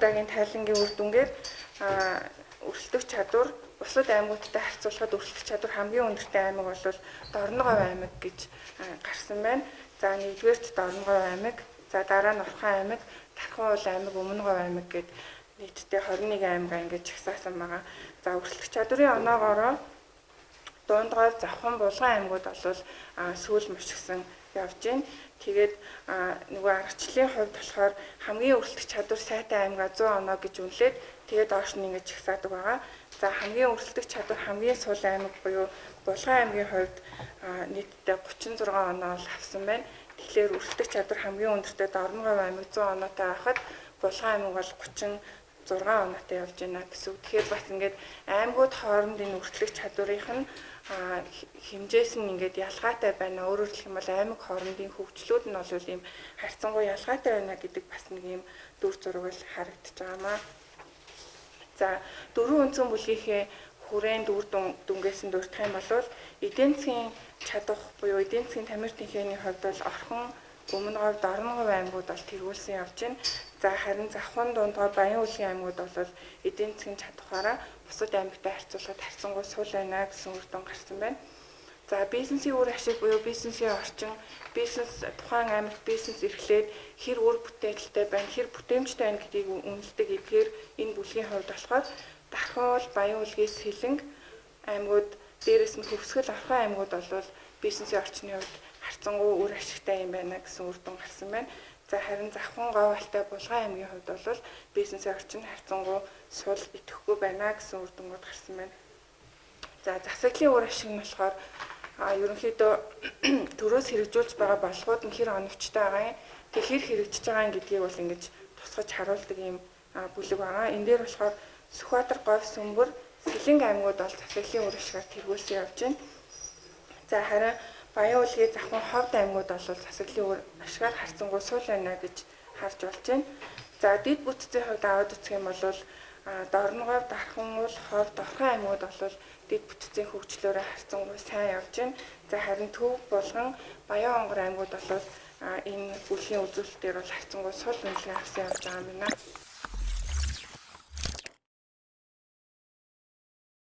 удаагийн тайлангийн үр дүнгээр өрсөлдөх чадвар бусад аймагуудтай харьцуулахад өрсөлдөх чадвар хамгийн өндөртэй аймаг бол Дорноговь аймаг гэж гарсан байна. За нэгдүгээрт Дорноговь аймаг, за дараа нь Орхон аймаг, Тархуул аймаг, Өмнөговь аймаг гэд нийтдээ 21 аймаг ингэж жагсаасан байгаа. За өрсөлдөх чадварын оноогоороо Дундгойв, Завхан, Булган аймагуд бол сүүл мөчгсөн явж байна. Тэгээд нөгөө аргачлалын хувьд болохоор хамгийн өрсөлдөх чадвар сайтай аймаг 100 оноо гэж үнэлээд тэгээд доош нь ингэж жагсаадаг байгаа. За хамгийн өрсөлдөх чадвар хамгийн сул аймаг буюу Булган аймгийн хувьд нийтдээ 36 оноо авсан байна. Тэгэхээр өрсөлдөх чадвар хамгийн өндөртэй Дорноговь аймаг 100 оноотой байхад Булган аймаг бол 36 оноотой явж байна гэсэн үг. Тэгэхээр бас ингээд аймагуд хоорондын өрсөлдөх чадварынх нь хэмжээс нь ингээд ялгаатай байна. Өөрөөр хэлэх юм бол аймаг хоорондын хөгжлүүд нь бол ийм харьцангуй ялгаатай байна гэдэг бас нэг ийм дүр зураг л харагдаж байгаамаа. За дөрвөн үндсэн бүлгийнхээ хүрээнд үр дүнгээс нь дурдах юм бол эдийн засгийн чадах буюу эдийн засгийн тамир тэнхээний хувьд бол Орхон, Өмнөговь, Дорноговь аймагуд бол тэргүүлсэн явж байна. За харин Завхан, Дундгойв, Баян-Улгийн аймагуд бол эдийн засгийн чадхаараа бусад аймагтай харьцуулахад харьцангуй сул байна гэсэн үр дүн гарсан байна. За бизнесийн үр ашиг буюу бизнесийн орчин, бизнес тухайн аймагт бизнес эрхлээд хэр үр бүтээлтэй байна, хэр бүтээмжтэй байна гэдгийг үнэлдэг эдгээр энэ бүлгийн хувьд болохоор Тархуул, Баян-Улгээс Сэлэнг аймагуд, дээрээс нь Хөвсгөл, Орхон аймагуд бол бизнесийн орчны хувьд харьцангуй үр ашигтай юм байна гэсэн үр дүн гарсан байна. За харин Завхан, Говь Алтай, Булган аймгийн хувьд бол бизнесийн орчин харьцангуй сул идэвхгүй байна гэсэн үр дүнгууд гарсан байна. За засаглалын үр ашиг нь болохоор ерөнхийдөө төрөөс хэрэгжүүлж байгаа болгоод нь хэр оновчтой байгаа юм, тэг хэр хэрэгжиж байгаа юм гэдгийг бол ингэж тусгаж харуулдаг юм бүлэг байгаа. Энэ дээр болохоор Сүхбаатар, Говь, Сөмбөр, Сэлэнг аймагуд бол засаглалын үр ашигаар тэргүүлсэн явж байна. За харин Баян-Улгийн, Завхан, Ховд аймагуд бол засаглалын үр ашигаар харьцангуй сул байна гэж харж болж байна. За дэд бүтцийн хувьд аваад үзэх юм бол Дорноговь, Дархан, Ховд, Орхон аймагуд бол дэд бүтцийн хөгжлөөрөө харьцангуй сайн явж байна. За харин Төв, Булган, Баян-Онгор аймагуд бол энэ бүлгийн үзүүлэлтээр бол харьцангуй сул үнэлгээ авсан явж байгаа юм байна.